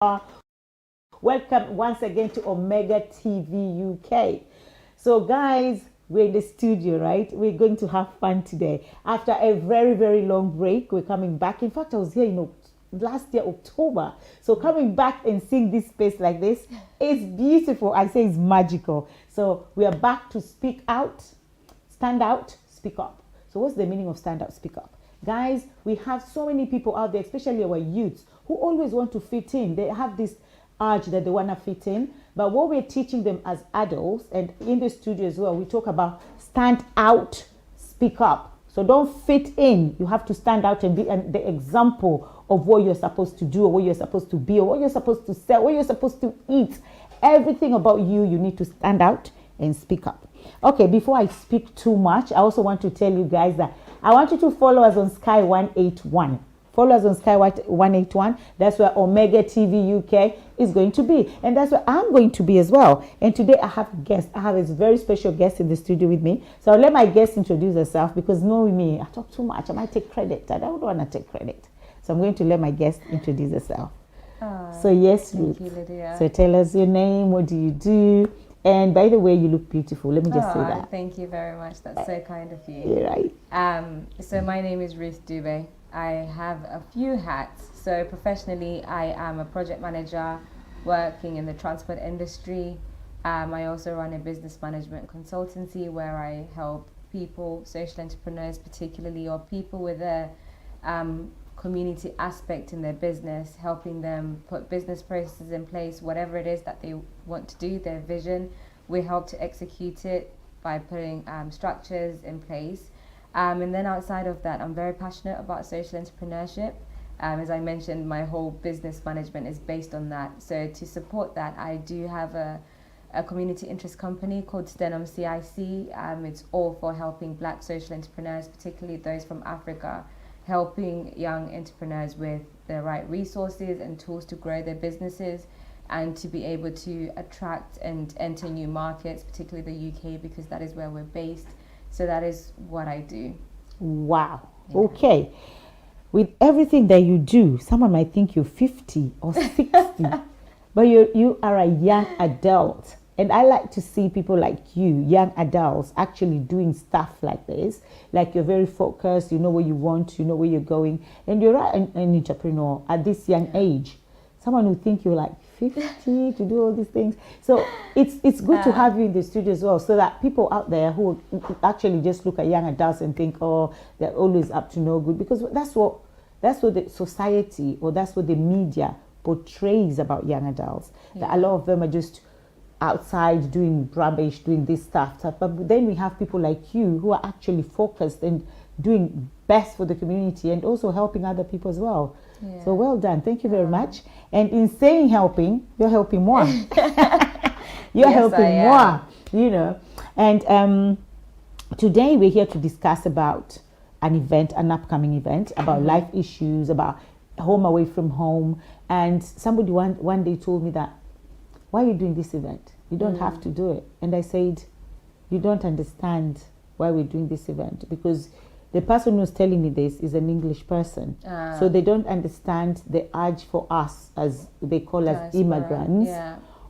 Welcome once again to Omega TV UK. So, guys, we're in the studio, right? We're going to have fun today. After a very, very long break, we're coming back. In fact, I was here, last year, October. So, coming back and seeing this space like this is beautiful. I say it's magical. So, we are back to speak out, stand out, speak up. So, what's the meaning of stand out, speak up? Guys, we have so many people out there, especially our youths, who always want to fit in. They have this urge that they want to fit in. But what we're teaching them as adults, and in the studio as well, we talk about stand out, speak up. So don't fit in. You have to stand out and be the example of what you're supposed to do, or what you're supposed to be, or what you're supposed to sell, what you're supposed to eat. Everything about you, you need to stand out and speak up. Okay, before I speak too much, I also want to tell you guys that I want you to follow us on Sky 181. Follow us on Sky 181. That's where Omega TV UK is going to be. And that's where I'm going to be as well. And today I have a guest. I have a very special guest in the studio with me. So I'll let my guest introduce herself, because knowing me, I talk too much. I might take credit. I don't want to take credit. So I'm going to let my guest introduce herself. So yes, Ruth. Thank you, Lydia. So tell us your name. What do you do? And by the way, you look beautiful. Let me just say that. Thank you very much. That's so kind of you. You're right. So my name is Ruth Dube. I have a few hats. So professionally, I am a project manager working in the transport industry. I also run a business management consultancy where I help people, social entrepreneurs particularly, or people with a community aspect in their business, helping them put business processes in place, whatever it is that they want to do, their vision. We help to execute it by putting structures in place. And then outside of that, I'm very passionate about social entrepreneurship. As I mentioned, my whole business management is based on that. So to support that, I do have a community interest company called Stenum CIC. It's all for helping Black social entrepreneurs, particularly those from Africa, helping young entrepreneurs with the right resources and tools to grow their businesses and to be able to attract and enter new markets, particularly the UK, because that is where we're based. So that is what I do. Wow. Yeah. Okay. With everything that you do, someone might think you're 50 or 60, but you are a young adult. And I like to see people like you, young adults, actually doing stuff like this. Like you're very focused, you know where you want, you know where you're going. And you're an entrepreneur at this young age. Someone who think you're like 50 to do all these things. So it's good to have you in the studio as well, so that people out there who actually just look at young adults and think, oh, they're always up to no good, because that's what the society, or that's what the media portrays about young adults. Yeah. That a lot of them are just outside doing rubbish, doing this stuff. But then we have people like you who are actually focused and doing best for the community, and also helping other people as well. Yeah. So well done. Thank you very much. And in saying helping, you're helping more. You're helping more, And today we're here to discuss about an upcoming event, about life issues, about home away from home. And somebody one day told me that, why are you doing this event? You don't have to do it. And I said, you don't understand why we're doing this event, because the person who's telling me this is an English person. So they don't understand the urge for us, as they call us immigrants,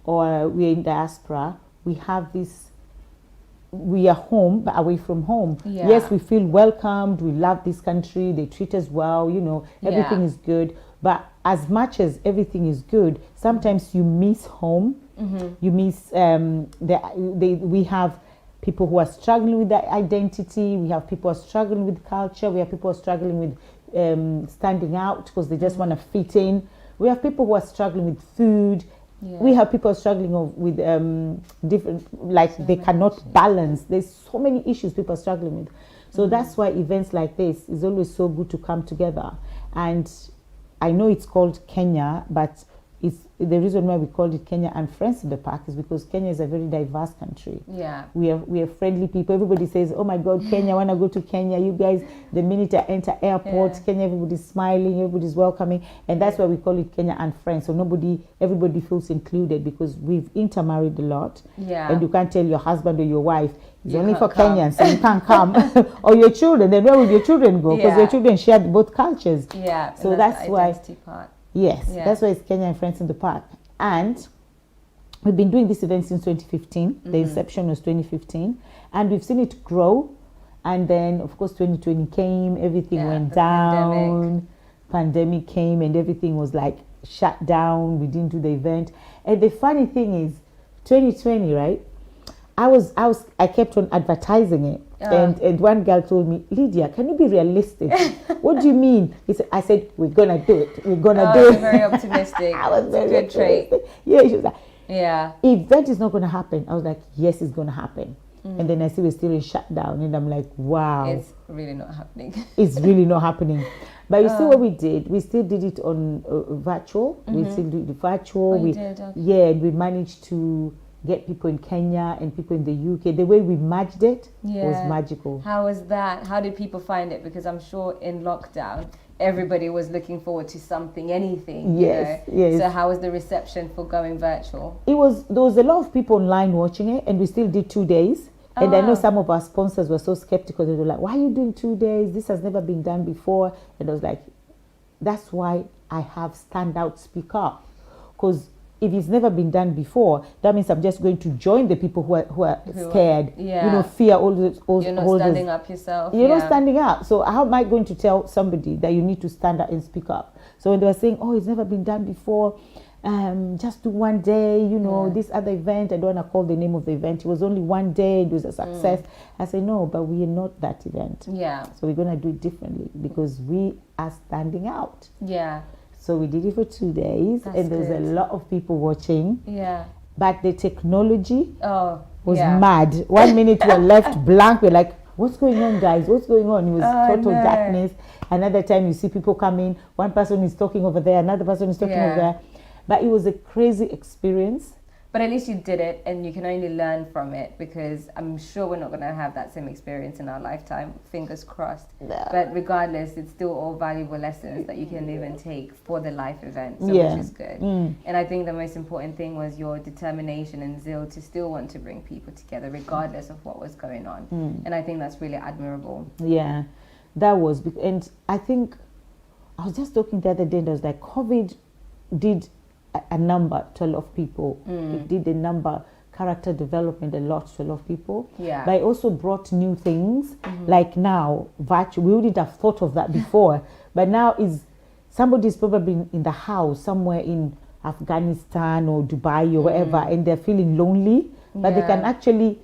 or we're in diaspora. We have this, we are home, but away from home. Yeah. Yes, we feel welcomed. We love this country. They treat us well. Everything is good. But as much as everything is good, sometimes you miss home. Mm-hmm. You miss, we have people who are struggling with their identity. We have people who are struggling with culture. We have people who are struggling with standing out because they just want to fit in. We have people who are struggling with food. Yeah. We have people struggling with different, like so they cannot issues. Balance. There's so many issues people are struggling with. So that's why events like this is always so good to come together. And I know it's called Kenya, but it's the reason why we called it Kenya and Friends in the Park is because Kenya is a very diverse country. Yeah, we are friendly people. Everybody says, "Oh my God, Kenya! I want to go to Kenya." You guys, the minute I enter airport, Kenya, everybody's smiling, everybody's welcoming, and that's why we call it Kenya and Friends. So everybody feels included because we've intermarried a lot. Yeah, and you can't tell your husband or your wife it's only for Kenyans, so you can't come, or your children. Then where will your children go? Because your children share both cultures. Yeah, so that's why. Part. Yes, Yeah. that's why it's Kenya and Friends in the Park. And we've been doing this event since 2015. The inception was 2015. And we've seen it grow. And then, of course, 2020 came, everything went the down. Pandemic came and everything was like shut down. We didn't do the event. And the funny thing is, 2020, right? I kept on advertising it. And one girl told me, Lydia, can you be realistic? What do you mean? I said, we're gonna do it. We're gonna do it. Very optimistic. I was very good trait. Yeah, she was like, yeah. Event is not gonna happen. I was like, yes, it's gonna happen. And then I see we're still in shutdown, and I'm like, wow, It's really not happening. it's really not happening. But you see what we did? We still did it on virtual. We still did the virtual. You did, okay. Yeah, and we managed to get people in Kenya and people in the UK. The way we merged it was magical. How was that? How did people find it? Because I'm sure in lockdown, everybody was looking forward to something, anything. Yes, you know? yes. So how was the reception for going virtual? There was a lot of people online watching it, and we still did 2 days. And I know some of our sponsors were so skeptical. They were like, why are you doing 2 days? This has never been done before. And I was like, that's why I have Stand Out, Speak Up. Because if it's never been done before, that means I'm just going to join the people who are scared. Fear all those. You're not standing up yourself. You're not standing up. So how am I going to tell somebody that you need to stand up and speak up? So when they were saying, oh, it's never been done before, just do 1 day, this other event, I don't want to call the name of the event, it was only 1 day, it was a success. I say, no, but we are not that event. Yeah. So we're going to do it differently because we are standing out. Yeah. So we did it for 2 days. And there's a lot of people watching. Yeah. But the technology was yeah. mad. 1 minute we're left blank. We're like, what's going on, guys? What's going on? It was total darkness. Another time you see people coming. One person is talking over there. Another person is talking over there. But it was a crazy experience. But at least you did it, and you can only learn from it, because I'm sure we're not going to have that same experience in our lifetime. Fingers crossed. No. But regardless, it's still all valuable lessons that you can live and take for the life event, which is good. And I think the most important thing was your determination and zeal to still want to bring people together, regardless of what was going on. And I think that's really admirable. Yeah, that was. And I think I was just talking the other day, and I was like, COVID did a number to a lot of people. It did a number, character development a lot to a lot of people. Yeah. But it also brought new things. Like now, virtual, we wouldn't have thought of that before. But now somebody's probably in the house somewhere in Afghanistan or Dubai or wherever, and they're feeling lonely. But they can actually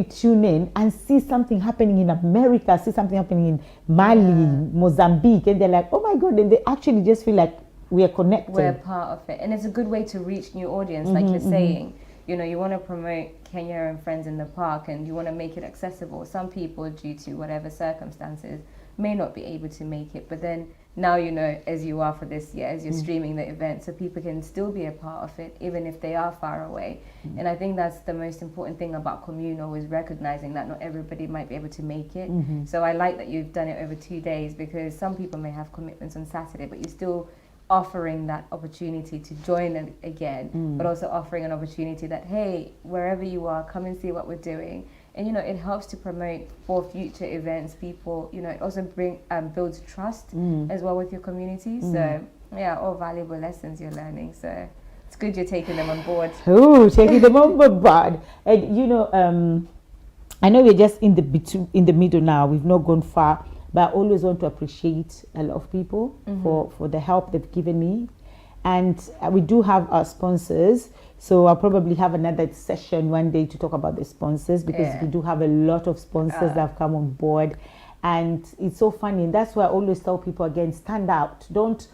tune in and see something happening in America, see something happening in Mali, Mozambique, and they're like, oh my God, and they actually just feel like we are connected. We're part of it. And it's a good way to reach new audience, like you're saying. You want to promote Kenya and Friends in the Park, and you want to make it accessible. Some people, due to whatever circumstances, may not be able to make it. But then now, as you are for this year, as you're streaming the event, so people can still be a part of it, even if they are far away. And I think that's the most important thing about Communal, is recognizing that not everybody might be able to make it. So I like that you've done it over 2 days, because some people may have commitments on Saturday, but you're still offering that opportunity to join it again, but also offering an opportunity that, hey, wherever you are, come and see what we're doing. And it helps to promote for future events. People, it also builds trust as well with your community. So all valuable lessons you're learning. So it's good you're taking them on board. Oh, taking them on board. And I know we're just in the middle now. We've not gone far. But I always want to appreciate a lot of people for the help they've given me. And we do have our sponsors. So I'll probably have another session one day to talk about the sponsors, because we do have a lot of sponsors that have come on board. And it's so funny. And that's why I always tell people, again, stand out. Don't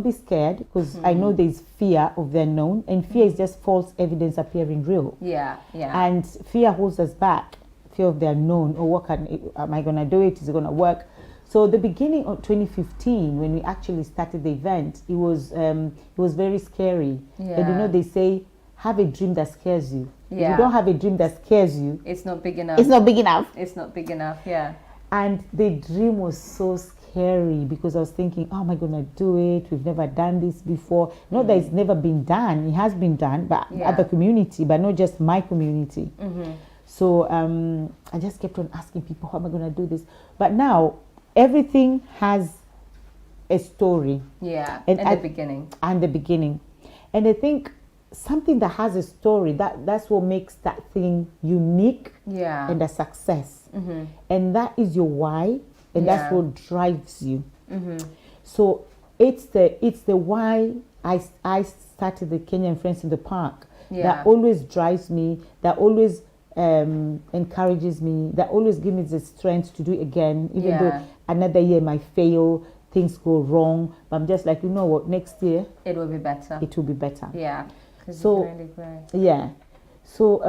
be scared, because I know there's fear of the unknown. And fear is just false evidence appearing real. Yeah. And fear holds us back. Fear of the unknown, or am I going to do it? Is it going to work? So the beginning of 2015, when we actually started the event, it was very scary. And they say, have a dream that scares you. If you don't have a dream that scares you, it's not big enough. It's not big enough. It's not big enough. Yeah. And the dream was so scary, because I was thinking, how am I going to do it? We've never done this before. Not that it's never been done. It has been done, but other community, but not just my community. So I just kept on asking people, how am I going to do this? But now everything has a story. Yeah, And in the beginning. And the beginning. And I think something that has a story, that's what makes that thing unique Yeah. and a success. And that is your why, and that's Yeah. what drives you. So it's the why I started the Kenyan Friends in the Park Yeah. that always drives me, that always encourages me, that always gives me the strength to do it again, even Yeah. though another year might fail, things go wrong, but I'm just like, you know what, next year It will be better. it will be better. Yeah. Because So- you can really grow. Yeah. So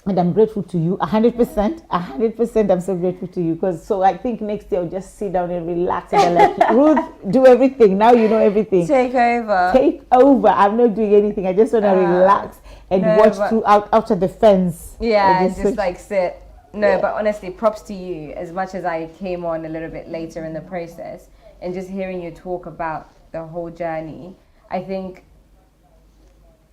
and I'm grateful to you 100%. 100% I'm so grateful to you, because so I think next year I'll just sit down and relax and I'm like, Ruth, do everything. Now you know everything. Take over. Take over. I'm not doing anything. I just want to relax and no, watch but- through out of the fence. Yeah, And and just sit- like sit. No, Yeah. but honestly, props to you. As much as I came on a little bit later in the process, and just hearing you talk about the whole journey, I think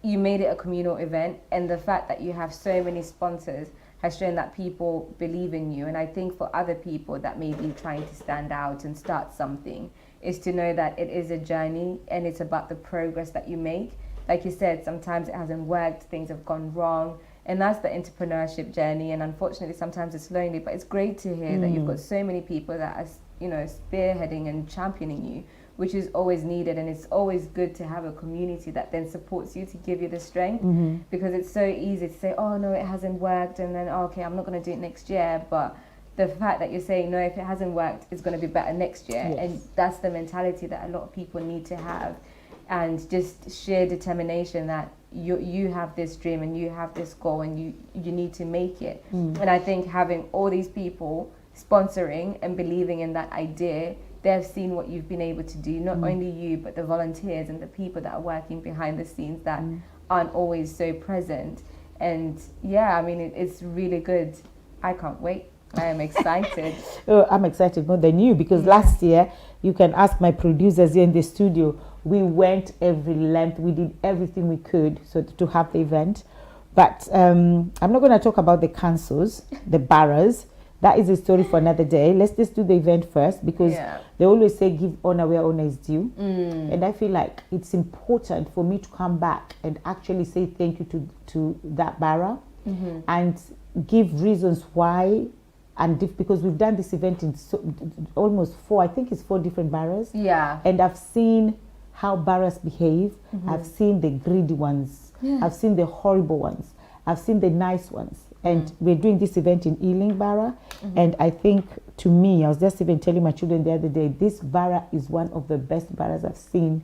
you made it a communal event, and the fact that you have so many sponsors has shown that people believe in you. And I think for other people that may be trying to stand out and start something, is to know that it is a journey and it's about the progress that you make. Like you said, sometimes it hasn't worked, things have gone wrong, and that's the entrepreneurship journey. And unfortunately, sometimes it's lonely, but it's great to hear that you've got so many people that are, spearheading and championing you, which is always needed. And it's always good to have a community that then supports you to give you the strength, because it's so easy to say, oh no, it hasn't worked, and then okay, I'm not going to do it next year. But the fact that you're saying, no, if it hasn't worked, it's going to be better next year. Yes. And that's the mentality that a lot of people need to have, and just sheer determination that you have this dream and you have this goal and you need to make it. And I think having all these people sponsoring and believing in that idea, they've seen what you've been able to do, not only you, but the volunteers and the people that are working behind the scenes that aren't always so present. And yeah, I mean, it's really good. I can't wait. I am excited. Oh, I'm excited more than you, because last year, you can ask my producers here in the studio, we went every length, we did everything we could to have the event. But I'm not going to talk about the councils, the boroughs. That is a story for another day. Let's just do the event first, because they always say give honor where honor is due. And I feel like it's important for me to come back and actually say thank you to that borough and give reasons why. And because we've done this event in almost four different boroughs. Yeah. And I've seen how boroughs behave. I've seen the greedy ones. I've seen the horrible ones. I've seen the nice ones. And we're doing this event in Ealing Borough. And I think, to me, I was just even telling my children the other day, this borough is one of the best boroughs I've seen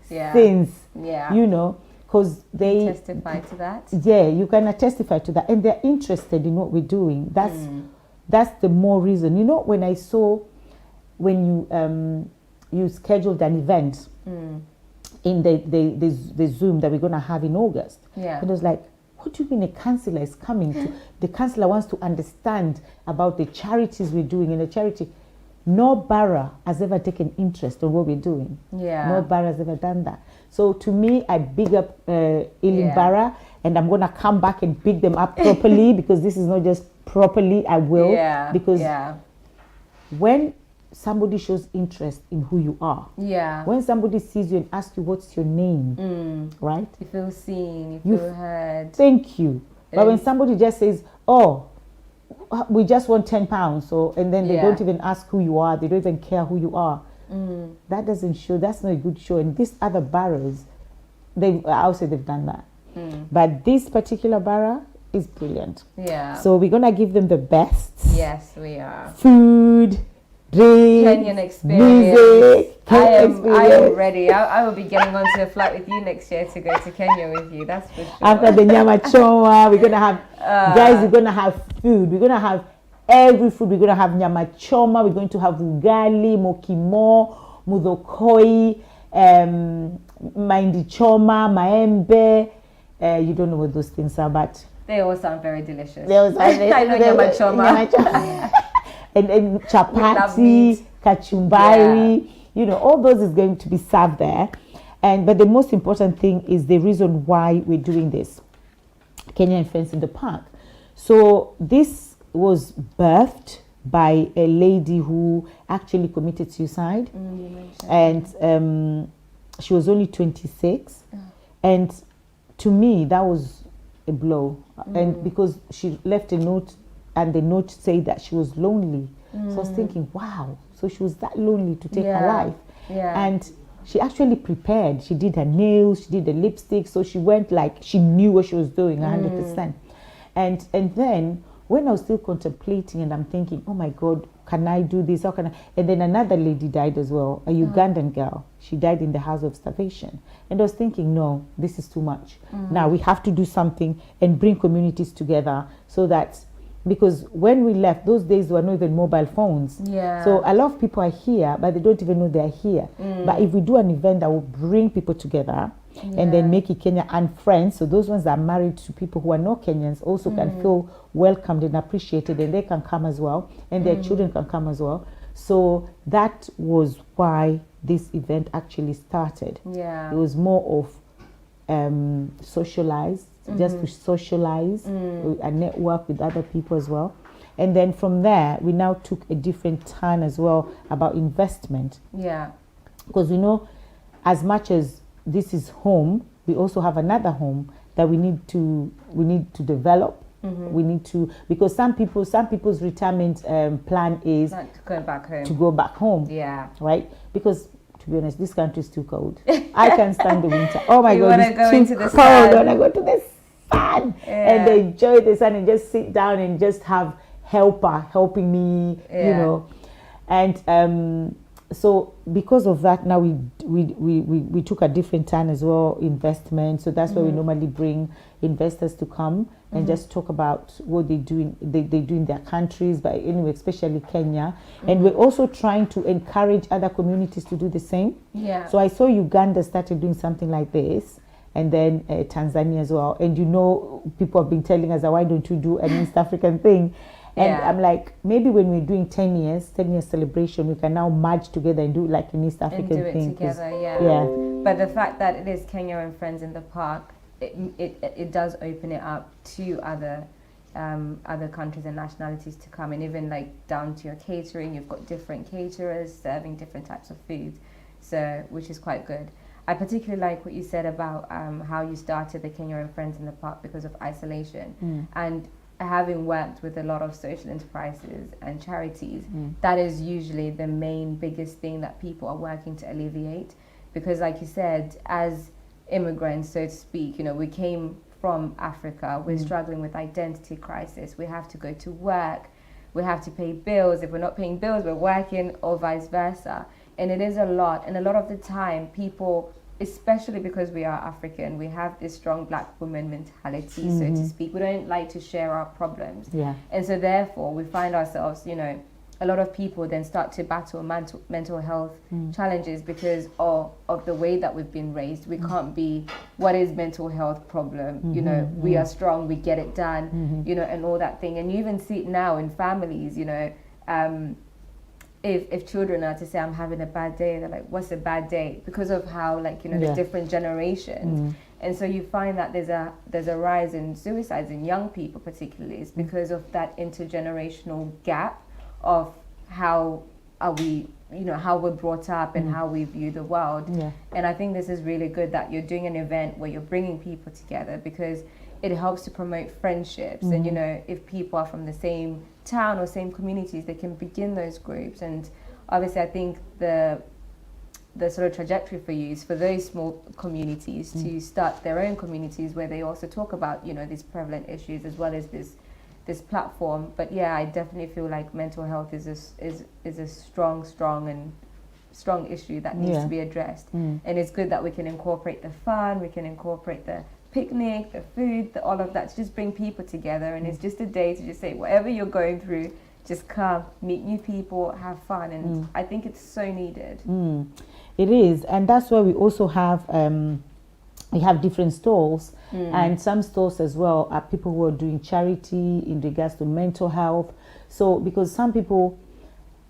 since, because they testify to that. Yeah, you can testify to that. And they're interested in what we're doing. That's the more reason. When I saw, when you scheduled an event in the Zoom that we're going to have in August, Yeah. it was like, what do you mean a councillor is coming to? The councillor wants to understand about the charities we're doing. And the charity, no borough has ever taken interest in what we're doing. Yeah. No borough has ever done that. So to me, I big up Ealing Borough, and I'm going to come back and big them up properly, because this is not just properly, I will. Because when somebody shows interest in who you are, when somebody sees you and asks you what's your name, right? You feel seen, you feel heard. Thank you. But when somebody just says, oh, we just want £10, and then they don't even ask who you are, they don't even care who you are, that doesn't show, that's not a good show. And these other boroughs, I'll say they've done that. But this particular borough is brilliant. Yeah. So we're going to give them the best. Yes, we are. Food, drink, Kenyan experience. music, I am ready. I will be getting onto a flight with you next year to go to Kenya with you. That's for sure. After the nyama choma, we're going to have, guys, we're going to have food. We're going to have every food. We're going to have nyama choma. We're going to have ugali, mokimo, mudhokoi, mahindi choma, maembe. You don't know what those things are, but they all sound very delicious. I know nyama choma. And chapati, kachumbari, all those is going to be served there. But the most important thing is the reason why we're doing this, Kenyan Friends in the Park. So this was birthed by a lady who actually committed suicide, You mentioned. and she was only 26, and to me that was a blow, and because she left a note, and the note said that she was lonely. So I was thinking, wow, so she was that lonely to take her life. Yeah. And she actually prepared. She did her nails, she did the lipstick, so she went like she knew what she was doing 100%. And then when I was still contemplating, and I'm thinking, oh my God, can I do this? How can I? And then another lady died as well, a Ugandan girl. She died in the house of starvation. And I was thinking, no, this is too much. Now we have to do something and bring communities together, so that, because when we left, those days there were not even mobile phones. Yeah. So a lot of people are here, but they don't even know they're here. But if we do an event that will bring people together, and then make it Kenya and friends, so those ones that are married to people who are not Kenyans also can feel welcomed and appreciated, and they can come as well, and their children can come as well. So that was why this event actually started. Yeah. It was more of socialize, just to socialize and network with other people as well. And then from there, we now took a different turn as well about investment, Yeah. because we know, as much as this is home, we also have another home that we need to develop. We need to, because some people's retirement plan is Not going back home. to go back home. Yeah. Right? Because to be honest, this country is too cold. I can't stand the winter. Oh my You God, wanna it's go too into the cold. sun. I want to go to the sun and Yeah. enjoy the sun and just sit down and just have helper helping me, you Yeah. know. And so because of that, now we took a different turn as well, investment. So that's where we normally bring investors to come and just talk about what they do in their countries, but anyway, especially Kenya. And we're also trying to encourage other communities to do the same. Yeah. So I saw Uganda started doing something like this, and then Tanzania as well. And people have been telling us, why don't you do an East African thing? And Yeah. I'm like, maybe when we're doing 10 years celebration, we can now merge together and do like an East And African do it thing. 'Cause- together, yeah. Yeah. But the fact that it is Kenya and Friends in the Park, it does open it up to other countries and nationalities to come, and even like down to your catering, you've got different caterers serving different types of food, so which is quite good. I particularly like what you said about how you started the Kenya and Friends in the Park because of isolation, and having worked with a lot of social enterprises and charities, that is usually the main biggest thing that people are working to alleviate, because like you said, as immigrants, so to speak, we came from Africa, we're struggling with identity crisis, we have to go to work, we have to pay bills. If we're not paying bills, we're working, or vice versa, and it is a lot. And a lot of the time people, especially because we are African, we have this strong black woman mentality, so to speak. We don't like to share our problems. Yeah. And so therefore we find ourselves, a lot of people then start to battle mental health challenges because of the way that we've been raised. We can't be, what is mental health problem? We are strong, we get it done, and all that thing. And you even see it now in families, if children are to say, I'm having a bad day, they're like, what's a bad day? Because of how, the different generations. And so you find that there's a rise in suicides in young people particularly. It's because of that intergenerational gap of how are we, how we're brought up and how we view the world. Yeah. And I think this is really good that you're doing an event where you're bringing people together, because it helps to promote friendships. And if people are from the same town or same communities, they can begin those groups. And obviously I think the sort of trajectory for you is for those small communities to start their own communities where they also talk about these prevalent issues, as well as this platform. But yeah, I definitely feel like mental health is a strong issue that needs to be addressed. And it's good that we can incorporate the fun, we can incorporate the picnic, the food, all of that, to just bring people together. And it's just a day to just say, whatever you're going through, just come, meet new people, have fun. And I think it's so needed. It is. And that's why we also have we have different stalls, and some stalls as well are people who are doing charity in regards to mental health. So because some people,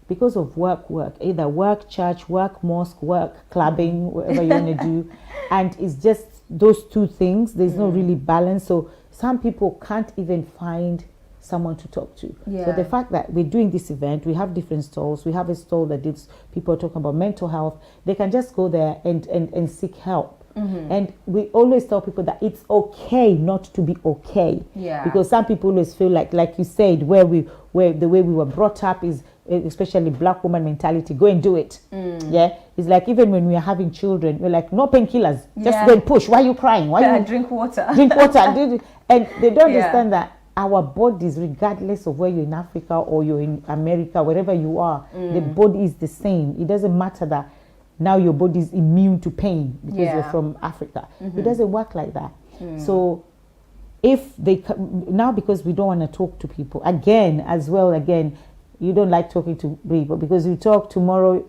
because of work, either work church, work mosque, work clubbing, whatever you want to do, and it's just those two things, there's no really balance. So some people can't even find someone to talk to. So Yeah. the fact that we're doing this event, we have different stalls. We have a stall that deals people talking about mental health. They can just go there and seek help. And we always tell people that it's okay not to be okay. Yeah. Because some people always feel like you said, where the way we were brought up is, especially black woman mentality, go and do it. Yeah, it's like even when we are having children, we're like, no painkillers, just Yeah. go and push. Why are you crying? Why you Drink water. drink water? And they don't Yeah. understand that our bodies, regardless of where you're in Africa or you're in America, wherever you are, the body is the same. It doesn't matter that now your body is immune to pain because you're Yeah. from Africa. It doesn't work like that. So if they now, because we don't want to talk to people again, you don't like talking to people because you talk tomorrow.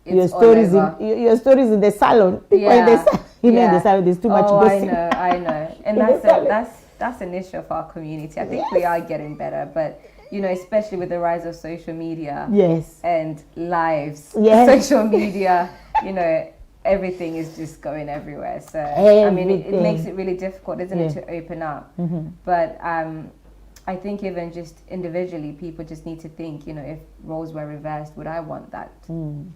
Your It's all stories over. your stories in the salon. People in the salon, in the salon, there's too much gossip. I know. And In the salon. that's an issue of our community. I think we are getting better, but especially with the rise of social media Yes. and lives, Yes. social media, everything is just going everywhere. So I mean, it Everything. makes it really difficult, isn't it, Yeah. to open up? But I think even just individually, people just need to think, if roles were reversed, would I want that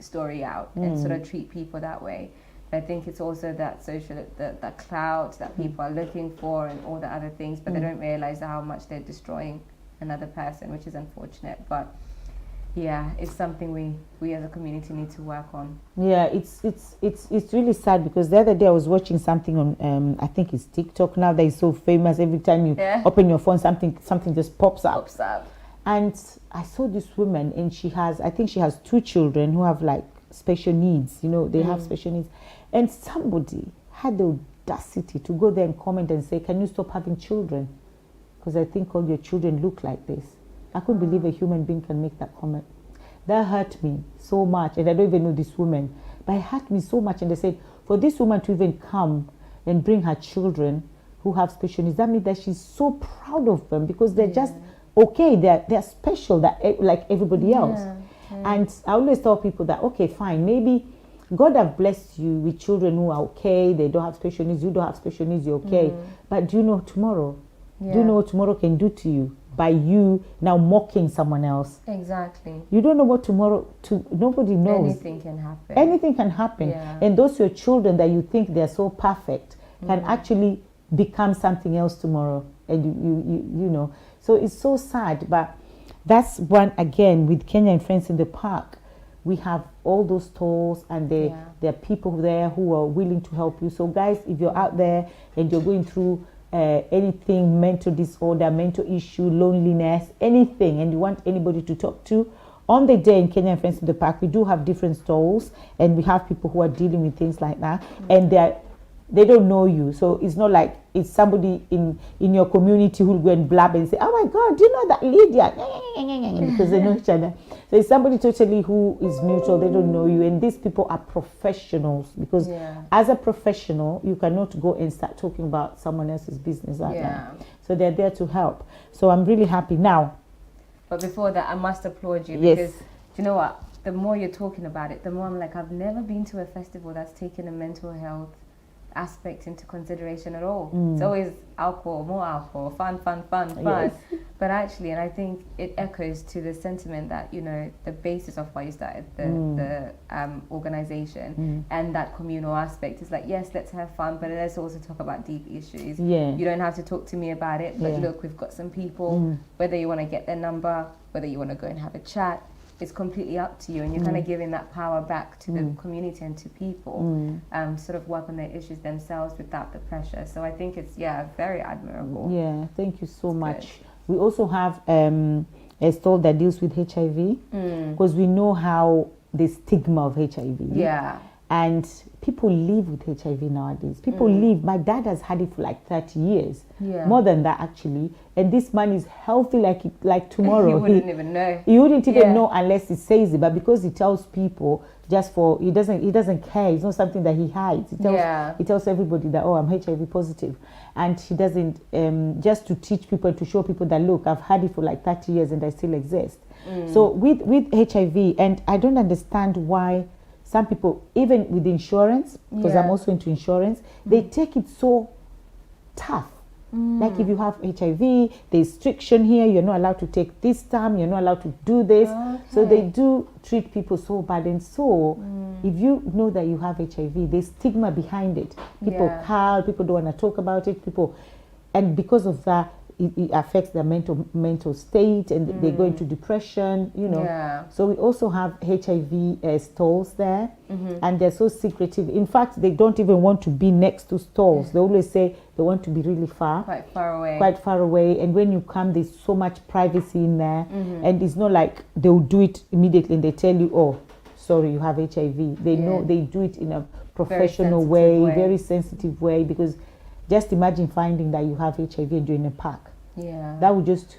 story out and sort of treat people that way? I think it's also that social, that clout that people are looking for and all the other things, but they don't realize how much they're destroying another person, which is unfortunate. But yeah, it's something we as a community need to work on. Yeah, it's really sad because the other day I was watching something on I think it's TikTok now that is so famous. Every time you Yeah. open your phone, something just pops up. Pops up. And I saw this woman, and I think she has 2 children who have like special needs. They have special needs, and somebody had the audacity to go there and comment and say, "Can you stop having children? Because I think all your children look like this." I couldn't believe a human being can make that comment. That hurt me so much, and I don't even know this woman, but it hurt me so much. And they said, for this woman to even come and bring her children who have special needs, that means that she's so proud of them because they're just okay. They're special, like everybody else. And I always tell people that, okay, fine, maybe God have blessed you with children who are okay. They don't have special needs. You don't have special needs. You're okay. But do you know tomorrow? Yeah. Do you know what tomorrow can do to you by you now mocking someone else? Exactly. You don't know what tomorrow. Nobody knows. Anything can happen. Anything can happen. Yeah. And those your children that you think they're so perfect can actually become something else tomorrow. And you know. So it's so sad. But that's one, again, with Kenya and Friends in the Park. We have all those stalls, and there are people there who are willing to help you. So guys, if you're out there and you're going through anything, mental disorder, mental issue, loneliness, anything, and you want anybody to talk to, on the day in Kenya and Friends in the Park, we do have different stalls, and we have people who are dealing with things like that, and they don't know you. So it's not like it's somebody in your community who'll go and blab and say, "Oh my God, do you know that Lydia?" Because they know each other. So it's somebody totally who is neutral. They don't know you. And these people are professionals, because as a professional, you cannot go and start talking about someone else's business like that. So they're there to help. So I'm really happy now. But before that, I must applaud you, Yes. because do you know what? The more you're talking about it, the more I'm like, I've never been to a festival that's taken a mental health aspect into consideration at all. It's always alcohol, more alcohol, fun. Yes. But actually, and I think it echoes to the sentiment that, the basis of why you started the organization and that communal aspect is like, yes, let's have fun, but let's also talk about deep issues. You don't have to talk to me about it, but look, we've got some people, whether you want to get their number, whether you want to go and have a chat, it's completely up to you, and you're kind of giving that power back to the community and to people, sort of work on their issues themselves without the pressure. So I think it's very admirable. Yeah, thank you so much. We also have a stall that deals with HIV, because we know how the stigma of HIV. Yeah. And people live with HIV nowadays. People live. My dad has had it for like 30 years. More than that, actually. And this man is healthy like tomorrow. You wouldn't even know. You wouldn't even know unless he says it. But because he tells people, he doesn't care. It's not something that he hides. He tells everybody that, oh, I'm HIV positive. And he doesn't, just to teach people, to show people that, look, I've had it for like 30 years and I still exist. So with HIV, and I don't understand why some people, even with insurance, because I'm also into insurance, they take it so tough. Like if you have HIV, there's restriction here. You're not allowed to take this time. You're not allowed to do this. So they do treat people so bad. And so if you know that you have HIV, there's stigma behind it. People cower, people don't want to talk about it. And because of that, it affects their mental state, and they go into depression, So we also have HIV stalls there, and they're so secretive. In fact, they don't even want to be next to stalls. They always say they want to be really quite far away. And when you come, there's so much privacy in there, and it's not like they'll do it immediately and they tell you, oh, sorry, you have HIV. They know they do it in a professional very sensitive way, because just imagine finding that you have HIV and you're in a park. Yeah. That would just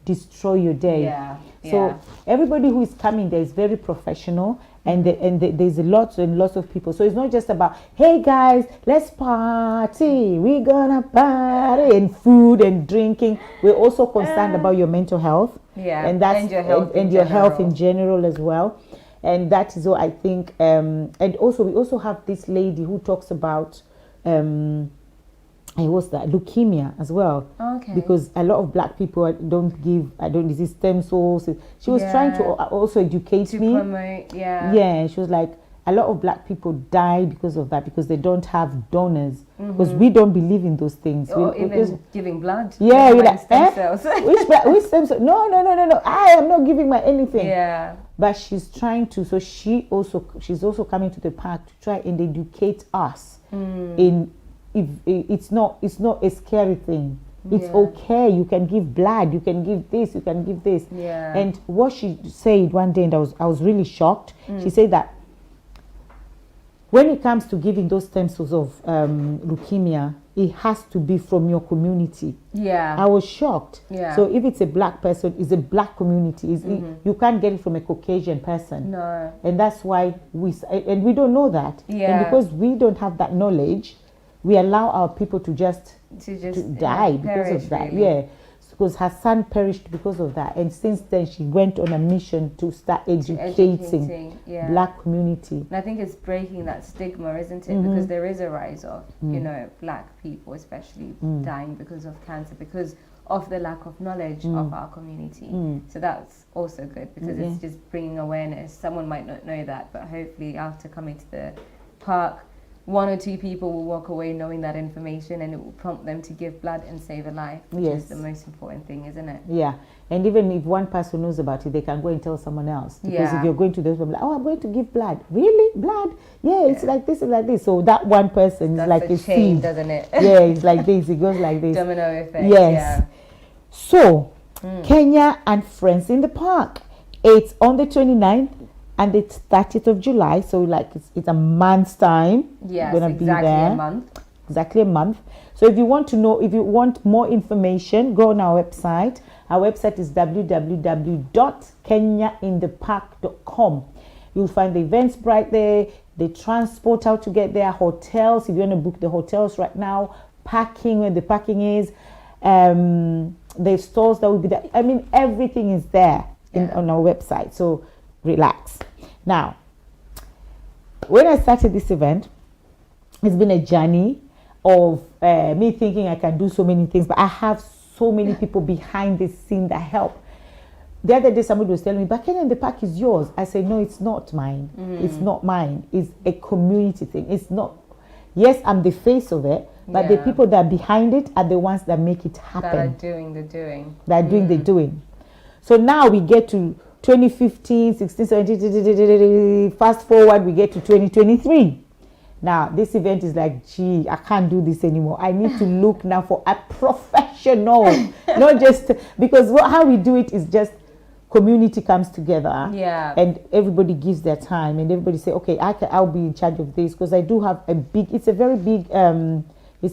destroy your day. Yeah. So everybody who is coming there is very professional, and there's lots and lots of people. So it's not just about, hey guys, let's party. We're gonna party, and food and drinking. We're also concerned about your mental health. Yeah. And that's your health in general as well. And that is what I think. And also we also have this lady who talks about leukemia as well. Okay. Because a lot of black people don't disease stem cells. She was trying to also educate me. Promote, Yeah, she was like, a lot of black people die because of that, because they don't have donors. Because we don't believe in those things. Or even giving blood. Yeah, we're like, stem cells. which stem cells? No. I am not giving my anything. Yeah. But she's trying to, so she's also coming to the park to try and educate us if it's not a scary thing. It's okay. You can give blood. You can give this. You can give this. Yeah. And what she said one day, and I was really shocked. She said that when it comes to giving those stem cells of leukemia, it has to be from your community. Yeah. I was shocked. Yeah. So if it's a black person, it's a black community. You can't get it from a Caucasian person. No. And that's why we don't know that. Yeah. And because we don't have that knowledge, we allow our people to just die because of that. Really. Yeah. Because her son perished because of that. And since then, she went on a mission to start educating black community. And I think it's breaking that stigma, isn't it? Because there is a rise of, black people especially dying because of cancer, because of the lack of knowledge of our community. So that's also good, because it's just bringing awareness. Someone might not know that, but hopefully after coming to the park, 1 or 2 people will walk away knowing that information, and it will prompt them to give blood and save a life, which is the most important thing, isn't it? Yeah. And even if one person knows about it, they can go and tell someone else. Because if you're going to those people, like, I'm going to give blood. Really? Blood? Yeah, it's like this and like this. So that one person is like a chain, seed. doesn't it? Yeah, it's like this. It goes like this. Domino effect. Yes. Yeah. So, Kenya and Friends in the Park. It's on the 29th. And it's 30th of July, so like it's a month's time. Yes, gonna exactly be there. a month. Exactly a month. So if you want more information, go on our website. Our website is www.kenyainthepark.com. You'll find the events right there, the transport, how to get there, hotels, if you want to book the hotels right now, parking, where the parking is, the stores that will be there. I mean, everything is there on our website. So relax. Now, when I started this event, it's been a journey of me thinking I can do so many things, but I have so many people behind the scene that help. The other day, somebody was telling me, but Kenya in the Park is yours. I said, no, it's not mine. It's not mine. It's a community thing. It's not. Yes, I'm the face of it, but the people that are behind it are the ones that make it happen. That are doing the doing. That are doing the doing. So now we get to 2015, 16, 17, fast forward, we get to 2023. Now, this event is like, gee, I can't do this anymore. I need to look now for a professional, not just, because how we do it is just community comes together. And everybody gives their time, and everybody say, okay, I'll be in charge of this, because I do have it's a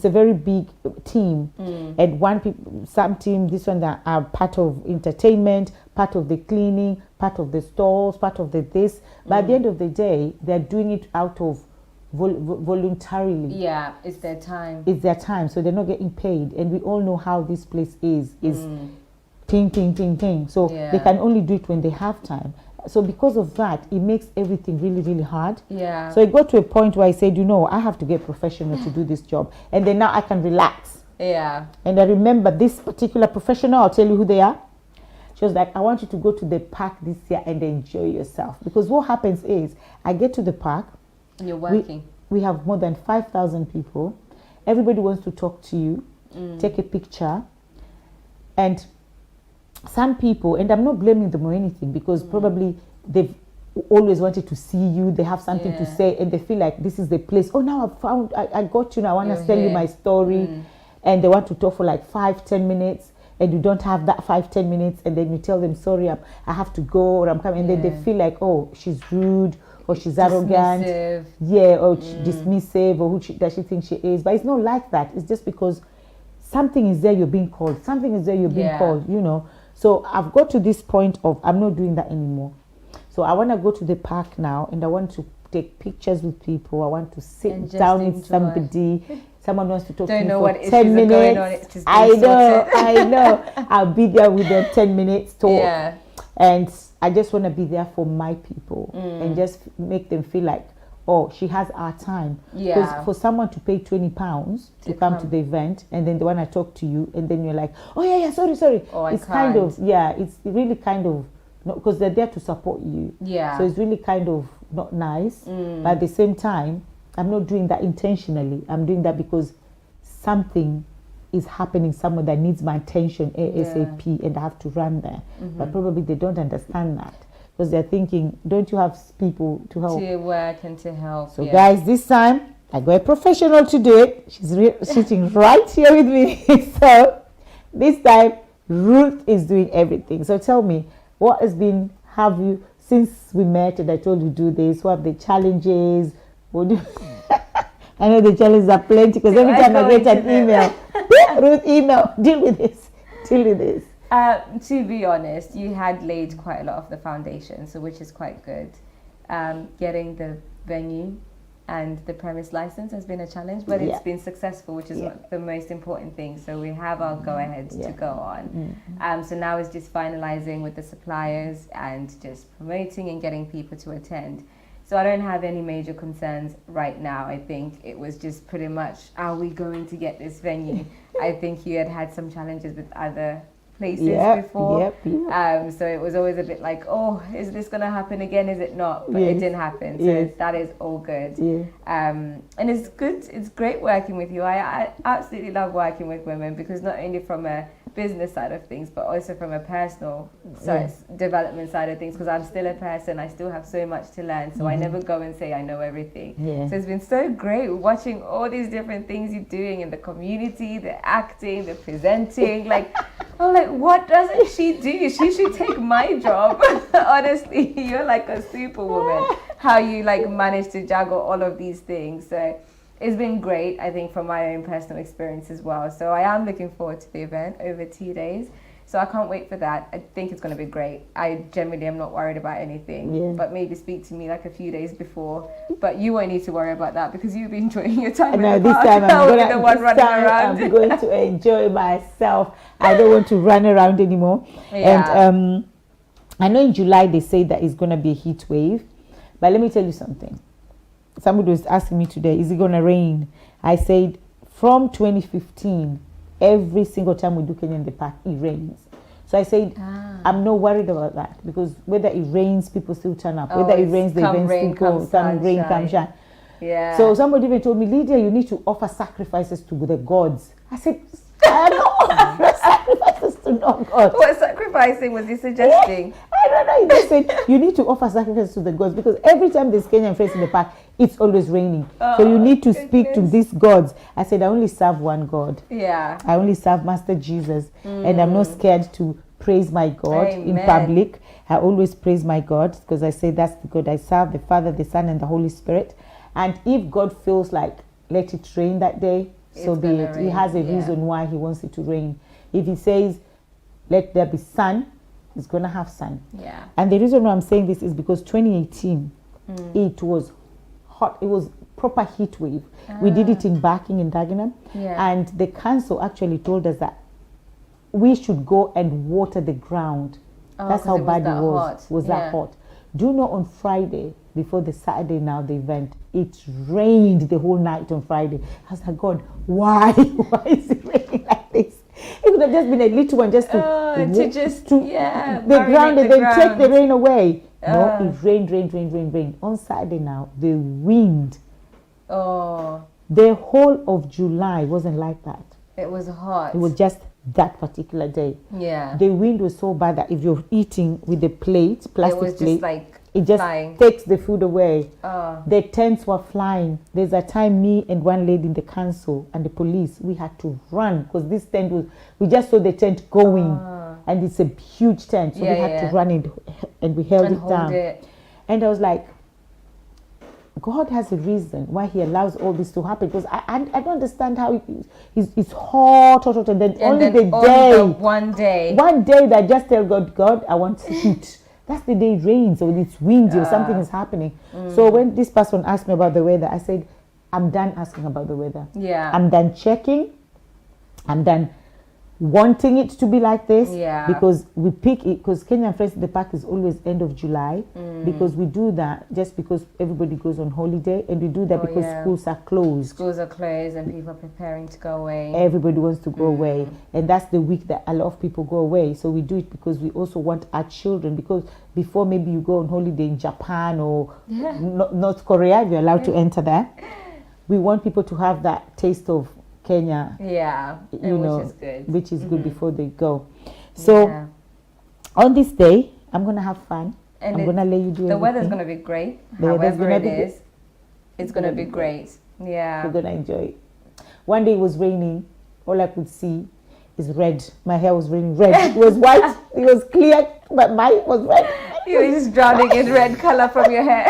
very big team, and some team, this one that are part of entertainment, part of the cleaning, part of the stalls, part of this. But at the end of the day, they're doing it out of voluntarily. Yeah, it's their time. It's their time, so they're not getting paid. And we all know how this place is ting, ting, ting, ting. So they can only do it when they have time. So because of that, it makes everything really, really hard. So it got to a point where I said, I have to get professional to do this job. And then now I can relax. Yeah. And I remember this particular professional, I'll tell you who they are. She was like, I want you to go to the park this year and enjoy yourself. Because what happens is, I get to the park. You're working. We have more than 5,000 people. Everybody wants to talk to you, take a picture. And some people, and I'm not blaming them or anything, because probably they've always wanted to see you, they have something to say, and they feel like this is the place. Oh, now I got you, now I want to tell you my story. And they want to talk for like 5-10 minutes, and you don't have that 5-10 minutes, and then you tell them, sorry, I have to go, or I'm coming, and then they feel like, oh, she's rude, or she's arrogant, or dismissive, or does she think she is? But it's not like that. It's just because something is there, you're being called. Something is there, you're being called, you know. So I've got to this point of, I'm not doing that anymore. So I want to go to the park now, and I want to take pictures with people. I want to sit down with somebody. Someone wants to talk to me for 10 minutes. I know. I'll be there with them 10 minutes talk. Yeah. And I just want to be there for my people and just make them feel like, oh, she has our time. Yeah. Because for someone to pay £20 to come to the event, and then they want to talk to you, and then you're like, oh yeah, sorry. Oh, it's kind of, it's really kind of, because they're there to support you. Yeah. So it's really kind of not nice. But at the same time, I'm not doing that intentionally. I'm doing that because something is happening somewhere that needs my attention ASAP, and I have to run there. But probably they don't understand that, because they're thinking, don't you have people to help? To work and to help. So guys, this time I got a professional to do it. She's sitting right here with me. So this time Ruth is doing everything. So tell me, what has been, have you, since we met and I told you do this, what are the challenges? What do I know the challenges are plenty, because every time I get an email, Ruth, email, deal with this. To be honest, you had laid quite a lot of the foundation, so which is quite good. Getting the venue and the premise license has been a challenge, but it's been successful, which is the most important thing. So we have our go-ahead to go on. So now it's just finalizing with the suppliers and just promoting and getting people to attend. So I don't have any major concerns right now. I think it was just pretty much, are we going to get this venue? I think you had some challenges with other places before. So it was always a bit like, oh, is this going to happen again? Is it not? But it didn't happen. So that is all good. And it's good. It's great working with you. I absolutely love working with women, because not only from a business side of things, but also from a personal development side of things, because I'm still a person. I still have so much to learn. So I never go and say I know everything. So it's been so great watching all these different things you're doing in the community, the acting, the presenting. Like, I'm like, what doesn't she do? She should take my job. Honestly, you're like a superwoman. How you like manage to juggle all of these things. So it's been great, I think, from my own personal experience as well. So I am looking forward to the event over 2 days. So I can't wait for that. I think it's going to be great. I generally am not worried about anything, but maybe speak to me like a few days before. But you won't need to worry about that, because you'll be enjoying your time. No, this time I'm going to enjoy myself. I don't want to run around anymore. And I know in July they say that it's going to be a heat wave. But let me tell you something. Somebody was asking me today, is it going to rain? I said, from 2015, every single time we do Kenya in the Park, it rains. So I said, I'm not worried about that, because whether it rains, people still turn up. Whether it rains, the events still go. Come rain, come shine. Yeah. So somebody even told me, Lydia, you need to offer sacrifices to the gods. I said, I don't offer sacrifices to no gods. What sacrificing was he suggesting? I don't know. He just said, you need to offer sacrifices to the gods, because every time there's Kenyan friends in the park, it's always raining. So you need to speak to these gods. I said, I only serve one God. Yeah. I only serve Master Jesus. And I'm not scared to praise my God in public. I always praise my God, because I say that's the God I serve, the Father, the Son, and the Holy Spirit. And if God feels like, let it rain that day, so be it. He has a reason why he wants it to rain. If he says, let there be sun, it's going to have sun. Yeah. And the reason why I'm saying this is because 2018, it was hot. It was proper heat wave. We did it in Barking in Dagenham. And the council actually told us that we should go and water the ground. That's how bad it was. Was that hot? Do you know, on Friday, before the Saturday now, the event, it rained the whole night on Friday. I was like, God, why? Why is it raining like this? It would have just been a little one just to the ground and then take the rain away. No, it rained. On Saturday now, the wind. Oh. The whole of July wasn't like that. It was hot. It was just that particular day. Yeah. The wind was so bad that if you're eating with the plate, plastic it was plate, just like it just flying. takes the food away. Oh. The tents were flying. There's a time me and one lady in the council and the police, we had to run because this tent was, we just saw the tent going and it's a huge tent. So we had to run it and we held it down. And I was like, God has a reason why he allows all this to happen because I don't understand how it's hot and then only one day that I just tell God, I want heat. That's the day it rains or it's windy or something is happening. So when this person asked me about the weather, I said, I'm done asking about the weather. Yeah. I'm done checking. I'm done wanting it to be like this. Yeah. Because we pick it, because Kenyan Friends in the Park is always end of July. Because we do that just because everybody goes on holiday, and we do that because schools are closed. Schools are closed and people are preparing to go away. Everybody wants to go away, and that's the week that a lot of people go away. So we do it because we also want our children, because before maybe you go on holiday in Japan or North Korea, if you're allowed to enter there, we want people to have that taste of Kenya, which is good before they go. So on this day, I'm gonna have fun. And I'm gonna let you do the everything. weather's gonna be great. However it is, it's gonna be great. Yeah, we're gonna enjoy it. One day it was raining. All I could see is red. My hair was raining red. It was white. It was clear, but mine was red. You were just drowning in red color from your hair.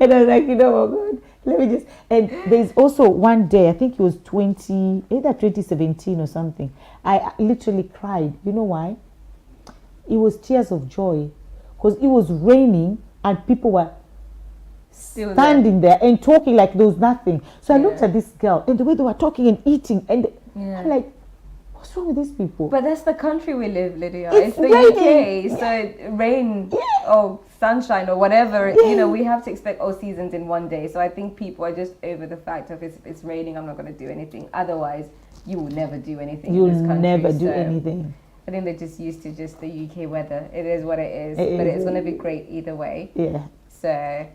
And I was like, oh God. Let me just, and there's also one day, I think it was either 2017 or something. I literally cried. You know why? It was tears of joy because it was raining and people were standing there and talking like there was nothing. So I looked at this girl and the way they were talking and eating, and I'm like, what's wrong with these people? But that's the country we live, Lydia. It's the raining. UK, so rain or sunshine or whatever, we have to expect all seasons in one day. So I think people are just over the fact of it's raining, I'm not going to do anything. Otherwise, you will never do anything in this country. You'll never do anything. I think they're just used to just the UK weather. It is what it is. But it's going to be great either way. Yeah. So,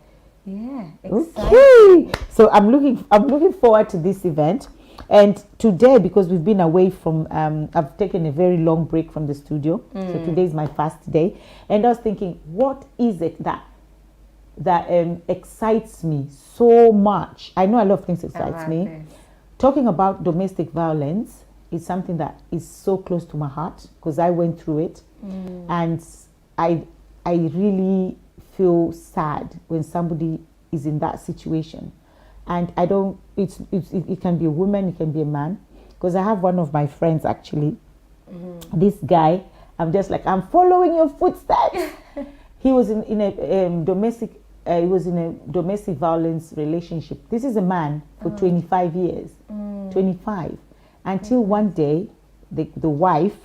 yeah, exciting. Okay. So I'm looking forward to this event. And today, because we've been away from, I've taken a very long break from the studio. So today is my first day. And I was thinking, what is it that excites me so much? I know a lot of things excites me. Talking about domestic violence is something that is so close to my heart because I went through it. And I really feel sad when somebody is in that situation. And I don't, it can be a woman, it can be a man. Because I have one of my friends actually, this guy, I'm just like, I'm following your footsteps. He was in a domestic violence relationship. This is a man for 25 years, 25. Until one day, the wife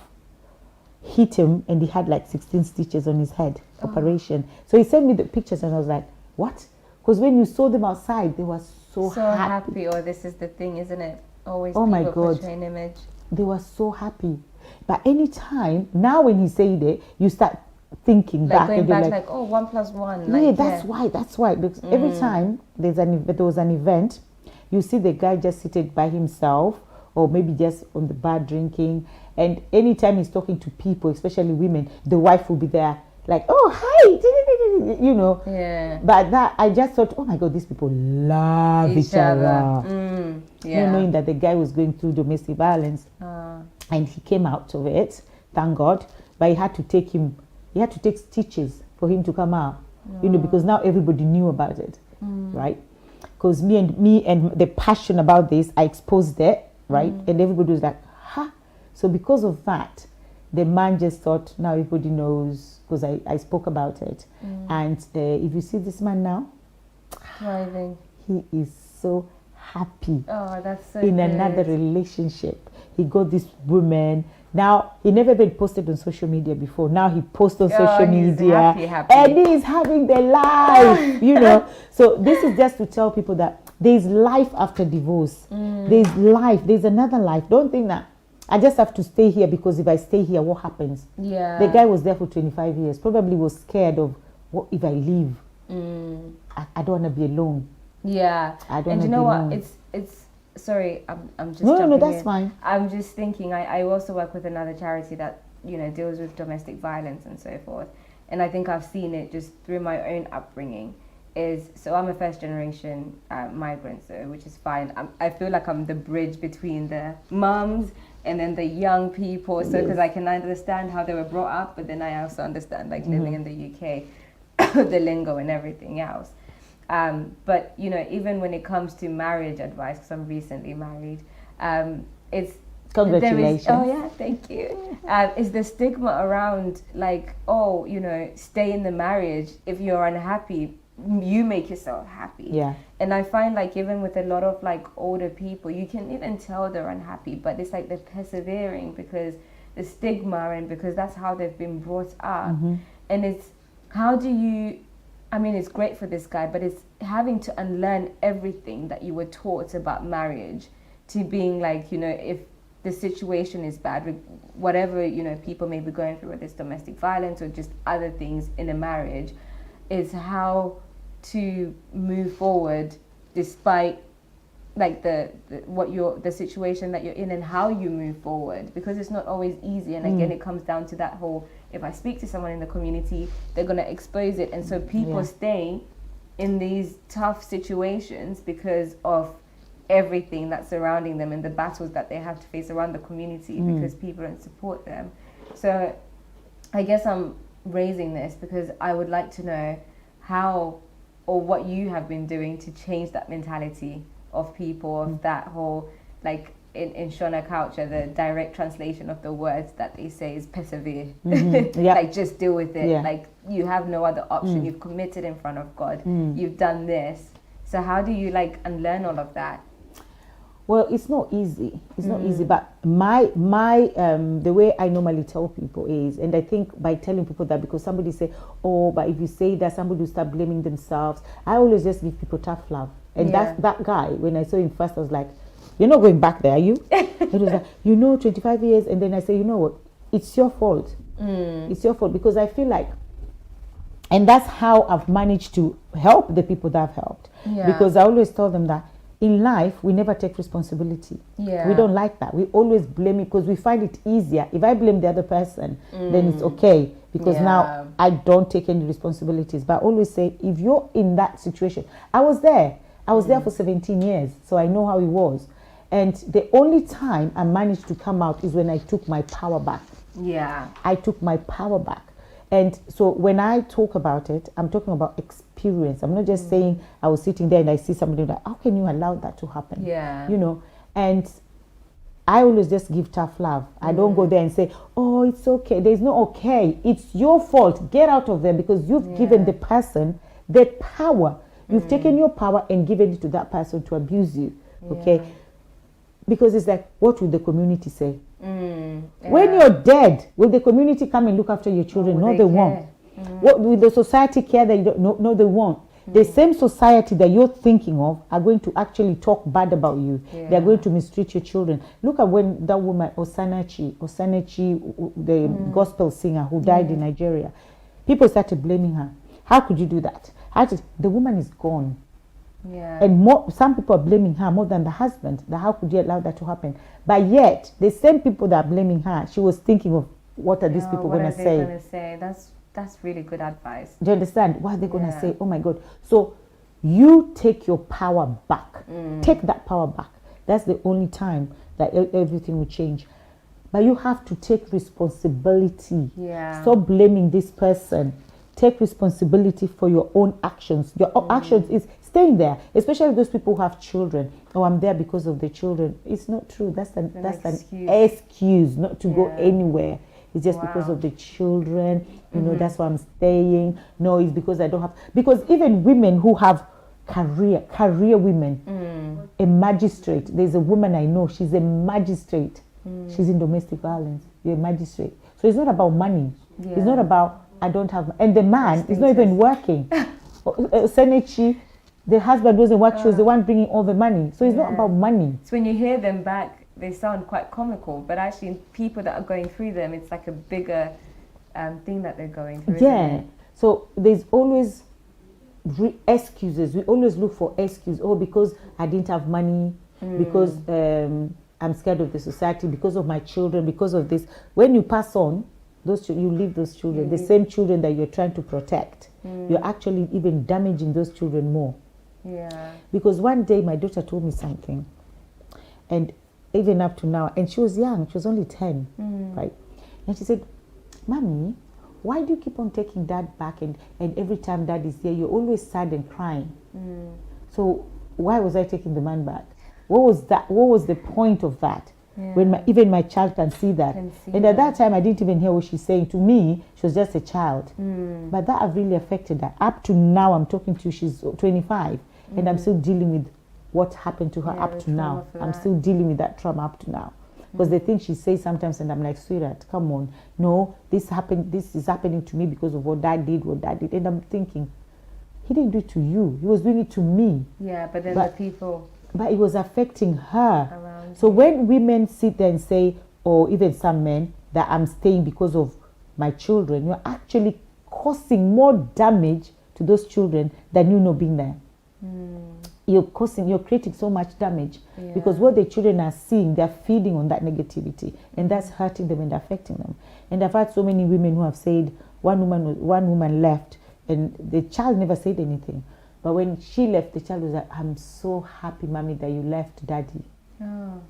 hit him and he had like 16 stitches on his head, operation. So he sent me the pictures and I was like, what? Because when you saw them outside, they were so happy. Or this is the thing, isn't it? Always my God, portray an image. They were so happy. But anytime, now when he said it, you start thinking back. Going back like, 1 + 1. Yeah, that's why. Because every time there was an event, you see the guy just seated by himself or maybe just on the bar drinking. And anytime he's talking to people, especially women, the wife will be there like, oh, hi, Yeah. But that, I just thought, oh my God, these people love each other. Knowing that the guy was going through domestic violence. And he came out of it, thank God. But he had to take stitches for him to come out. Because now everybody knew about it. Right? Because me and the passion about this, I exposed it, right? And everybody was like, huh? So because of that, the man just thought, now everybody knows, because I spoke about it. And if you see this man now, thriving. He is so happy Oh, that's so in good. another relationship. He got this woman. Now, he never been posted on social media before. Now he posts on social he's media. happy. And he is having the life, you know. So this is just to tell people that there's life after divorce. There's life. There's another life. Don't think that I just have to stay here because if I stay here, what happens? Yeah. The guy was there for 25 years. Probably was scared of what if I leave? I don't want to be alone. Yeah. I don't And you wanna know be what? alone. It's sorry, I'm just No, jumping that's in. fine. I'm just thinking I also work with another charity that, you know, deals with domestic violence and so forth. And I think I've seen it just through my own upbringing. So I'm a first generation migrant, so which is fine. I feel like I'm the bridge between the mums and then the young people. So because I can understand how they were brought up, but then I also understand like living in the UK, the lingo and everything else. But you know, even when it comes to marriage advice, because I'm recently married, it's Congratulations. oh yeah, thank you. Is the stigma around like, oh, you know, stay in the marriage if you're unhappy, you make yourself happy. Yeah. And I find like even with a lot of like older people, you can even tell they're unhappy, but it's like they're persevering because the stigma and because that's how they've been brought up. And it's how do you, I mean, it's great for this guy, but it's having to unlearn everything that you were taught about marriage to being like, you know, if the situation is bad, whatever, you know, people may be going through, whether it's domestic violence or just other things in a marriage, is how to move forward despite like the situation that you're in and how you move forward, because it's not always easy. And again, it comes down to that whole, if I speak to someone in the community, they're going to expose it. And so people stay in these tough situations because of everything that's surrounding them and the battles that they have to face around the community because people don't support them. So I guess I'm raising this because I would like to know how or what you have been doing to change that mentality of people, of that whole, like in Shona culture, the direct translation of the words that they say is persevere. Like just deal with it. Like you have no other option. You've committed in front of God. You've done this. So how do you like unlearn all of that? Well, it's not easy. It's not easy. But my the way I normally tell people is, and I think by telling people that, because somebody say, oh, but if you say that, somebody will start blaming themselves. I always just give people tough love. And that guy, when I saw him first, I was like, you're not going back there, are you? It was like, 25 years. And then I say, you know what? It's your fault. It's your fault, because I feel like, and that's how I've managed to help the people that I've helped. Because I always tell them that in life, we never take responsibility. We don't like that. We always blame it because we find it easier. If I blame the other person, then it's okay, because now I don't take any responsibilities. But I always say, if you're in that situation, I was there for 17 years, so I know how it was. And the only time I managed to come out is when I took my power back. I took my power back. And so when I talk about it, I'm talking about experience. I'm not just saying I was sitting there and I see somebody like, how can you allow that to happen? You know, and I always just give tough love. I don't go there and say, oh, it's okay. There's no okay. It's your fault. Get out of there, because you've given the person the power. You've taken your power and given it to that person to abuse you. Okay? Because it's like, what will the community say? When you're dead, will the community come and look after your children? No, they won't. What will the society care that you don't? No, they won't. The same society that you're thinking of are going to actually talk bad about you. They're going to mistreat your children. Look at when that woman, Osanachi, the gospel singer who died in Nigeria, people started blaming her. How could you do that? The woman is gone. And some people are blaming her more than the husband. How could you allow that to happen? But yet, the same people that are blaming her, she was thinking of, what are these people going to say? What are they going to say? That's really good advice. Do you understand? What are they going to say? Oh my God. So you take your power back. Take that power back. That's the only time that everything will change. But you have to take responsibility. Stop blaming this person. Take responsibility for your own actions. Your own actions is staying there, especially those people who have children. Oh, I'm there because of the children. It's not true. That's an excuse not to go anywhere. It's just because of the children. You know, that's why I'm staying. No, it's because I don't have. Because even women who have career women. A magistrate. There's a woman I know, she's a magistrate. She's in domestic violence. You're a magistrate. So it's not about money. Yeah. It's not about, I don't have, and the man is not even working. Senechi, the husband wasn't working, she was the one bringing all the money. So it's not about money. So when you hear them back, they sound quite comical, but actually people that are going through them, it's like a bigger thing that they're going through. Yeah. Isn't it? So there's always excuses. We always look for excuses. Oh, because I didn't have money, because I'm scared of the society, because of my children, because of this. When you pass on, you leave those children, the same children that you're trying to protect. You're actually even damaging those children more. Yeah. Because one day my daughter told me something, and even up to now, and she was young, she was only 10, right? And she said, Mommy, why do you keep on taking Dad back, and every time Dad is here, you're always sad and crying? So why was I taking the man back? What was that? What was the point of that? Yeah. When even my child can see that. And at that time, I didn't even hear what she's saying. To me, she was just a child. But that have really affected her. Up to now, I'm talking to you, she's 25, and I'm still dealing with what happened to her up to now. I'm still dealing with that trauma up to now. Because the things she says sometimes, and I'm like, sweetheart, come on. No, this is happening to me because of what Dad did. And I'm thinking, he didn't do it to you. He was doing it to me. Yeah, but then the people... But it was affecting her. Around so when women sit there and say, or even some men, that I'm staying because of my children, you're actually causing more damage to those children than you know being there. You're creating so much damage because what the children are seeing, they're feeding on that negativity, and that's hurting them and affecting them. And I've had so many women who have said, one woman left, and the child never said anything. But when she left, the child was like, I'm so happy, Mommy, that you left Daddy. Oh.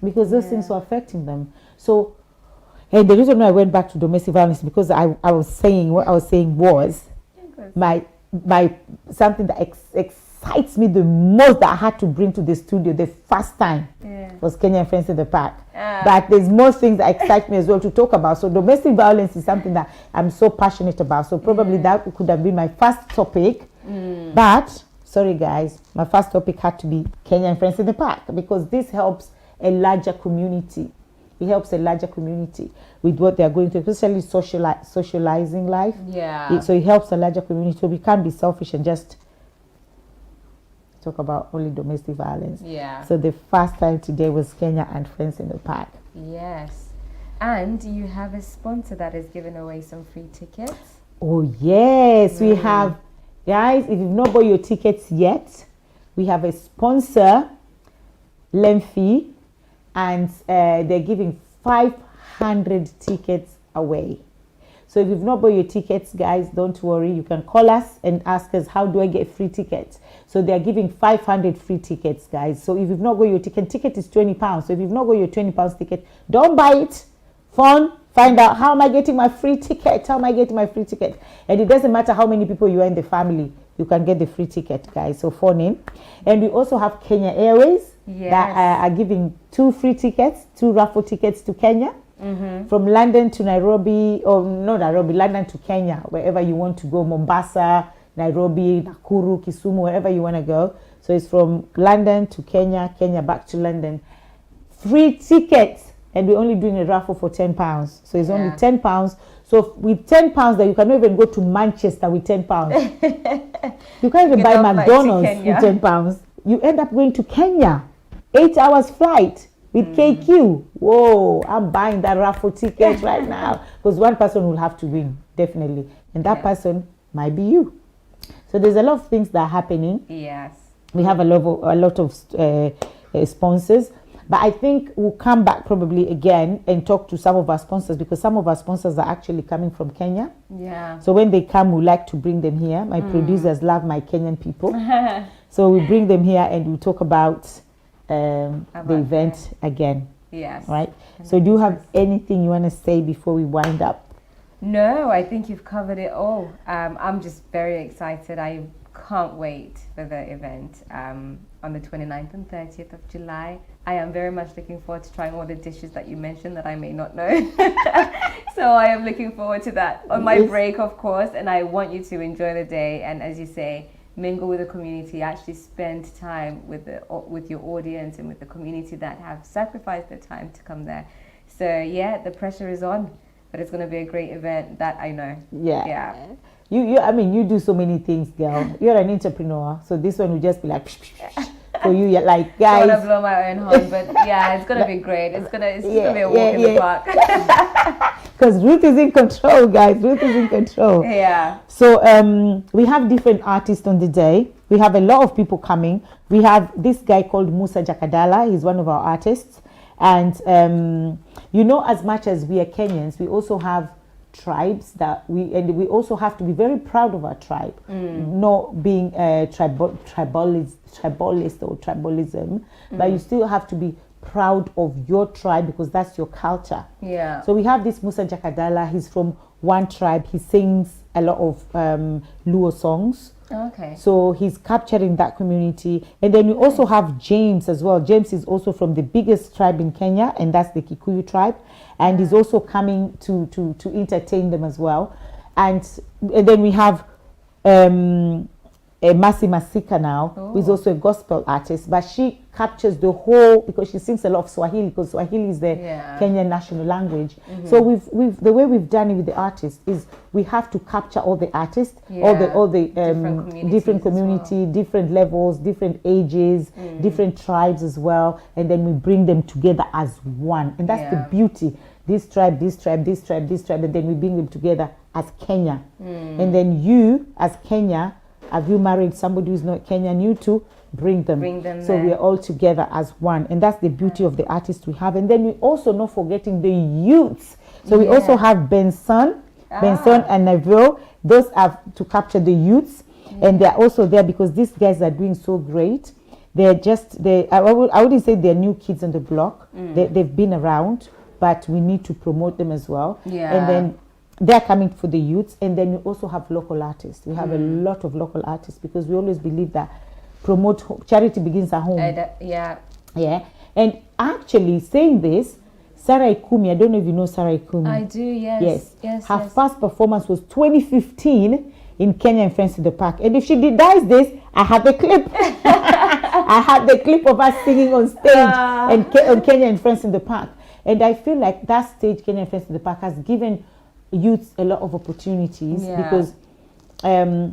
Because those things were affecting them. So, and the reason why I went back to domestic violence, because I was saying, what I was saying was, my something that excites me the most that I had to bring to the studio the first time was Kenyan Friends in the Park. But there's more things that excite me as well to talk about. So domestic violence is something that I'm so passionate about. So probably that could have been my first topic. But, sorry guys, my first topic had to be Kenyan Friends in the Park, because this helps a larger community. It helps a larger community with what they're going through, especially socializing life. Yeah. So it helps a larger community. So we can't be selfish and just talk about only domestic violence. Yeah. So the first time today was Kenya and Friends in the Park. Yes. And you have a sponsor that is giving away some free tickets. Oh, yes. We have, guys, if you've not bought your tickets yet, we have a sponsor, Lemfi, and they're giving 500 tickets away. So if you've not bought your tickets, guys, don't worry. You can call us and ask us, how do I get free tickets? So they're giving 500 free tickets, guys. So if you've not got your ticket is £20. So if you've not got your £20 ticket, don't buy it. Phone, find out, how am I getting my free ticket? How am I getting my free ticket? And it doesn't matter how many people you are in the family, you can get the free ticket, guys. So phone in. And we also have Kenya Airways that are giving 2 free tickets, 2 raffle tickets to Kenya. From London to Nairobi, or not Nairobi, London to Kenya, wherever you want to go, Mombasa, Nairobi, Nakuru, Kisumu, wherever you want to go. So it's from London to Kenya, Kenya back to London. Free tickets, and we're only doing a raffle for £10. So it's only £10. So with £10, that you cannot even go to Manchester with £10. You can't even buy McDonald's with £10. You end up going to Kenya, 8 hours flight. With KQ, whoa, I'm buying that raffle ticket right now, because one person will have to win, definitely. And that person might be you. So there's a lot of things that are happening. Yes. We have a lot of sponsors. But I think we'll come back probably again and talk to some of our sponsors, because some of our sponsors are actually coming from Kenya. Yeah. So when they come, we like to bring them here. My producers love my Kenyan people. So we bring them here and we talk about the event again. Yes. Right. So do you have anything you want to say before we wind up? No, I think you've covered it all. I'm just very excited. I can't wait for the event on the 29th and 30th of July. I am very much looking forward to trying all the dishes that you mentioned that I may not know. So I am looking forward to that on my break, of course, and I want you to enjoy the day. And as you say, mingle with the community, actually spend time with your audience and with the community that have sacrificed their time to come there. So yeah, the pressure is on, but it's going to be a great event, that I know. Yeah. I mean, you do so many things, girl. You're an entrepreneur, so this one will just be like for you. You're like, guys. I want to blow my own horn, but yeah, it's gonna be great. It's just gonna be a walk in the park. Because Ruth is in control, guys. Ruth is in control. Yeah. So we have different artists on the day. We have a lot of people coming. We have this guy called Musa Jakadala. He's one of our artists, and as much as we are Kenyans, we also have tribes that we also have to be very proud of our tribe, not being tribalist or tribalism, but you still have to be proud of your tribe because that's your culture. Yeah. So we have this Musa Jakadala. He's from one tribe. He sings a lot of Luo songs. Okay. So he's capturing that community. And then we also have James as well. James is also from the biggest tribe in Kenya, and that's the Kikuyu tribe. And he's also coming to entertain them as well. And then we have Masi Masika now, who is also a gospel artist, but she captures the whole, because she sings a lot of Swahili, because Swahili is the Kenyan national language. So we've the way we've done it with the artists is we have to capture all the artists, all the different community, well. different levels, different ages, different tribes as well, and then we bring them together as one, and that's the beauty. This tribe, this tribe, this tribe, this tribe, and then we bring them together as Kenya. And then you, as Kenya, have you married somebody who's not Kenyan? You too, bring them. So we are all together as one, and that's the beauty of the artists we have. And then we also not forgetting the youths. So we also have Benson and Neville. Those are to capture the youths, and they're also there because these guys are doing so great. I wouldn't say they're new kids on the block. They've been around, but we need to promote them as well. And then they're coming for the youths, and then we also have local artists. We have a lot of local artists because we always believe that charity begins at home. And actually saying this, Sarah Ikumi, I don't know if you know Sarah Ikumi. I do, yes. Her first performance was 2015 in Kenya and Friends in the Park. And if she does this, I have the clip. I have the clip of us singing on stage on Kenya and Friends in the Park. And I feel like that stage, Kenya and Friends in the Park, has given youths a lot of opportunities because a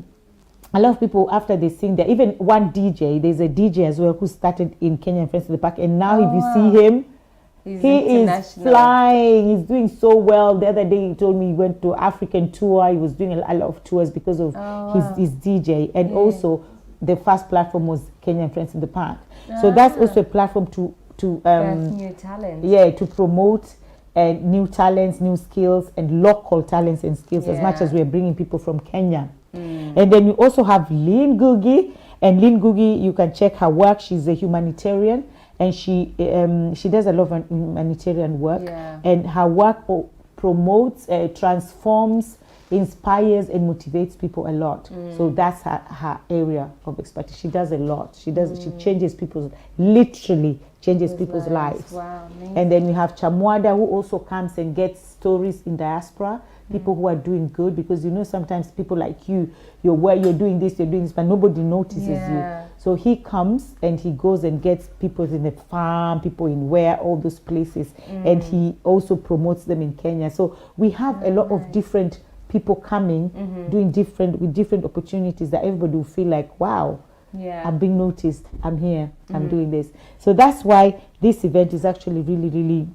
lot of people, after they sing there, even one DJ, there's a DJ as well who started in Kenya and Friends in the Park, and now if you see him, he is flying. He's doing so well. The other day he told me he went to African tour. He was doing a lot of tours because of his DJ, and also the first platform was Kenya and Friends in the Park. So that's also a platform to new talent. To promote new talents, new skills, and local talents and skills as much as we're bringing people from Kenya. And then you also have Lynn Gugi, and Lynn Gugi, you can check her work. She's a humanitarian, and she does a lot of humanitarian work, and her work promotes, transforms, inspires, and motivates people a lot. So that's her area of expertise. She does a lot. She changes literally changes people's lives. Wow, and then we have Chamwada, who also comes and gets stories in diaspora, people who are doing good, because sometimes people like you're doing this, but nobody notices you. So he comes and he goes and gets people in the farm, people in all those places, and he also promotes them in Kenya. So we have a lot of different people coming, doing different opportunities that everybody will feel like, wow, I'm being noticed, I'm here, I'm doing this. So that's why this event is actually really, really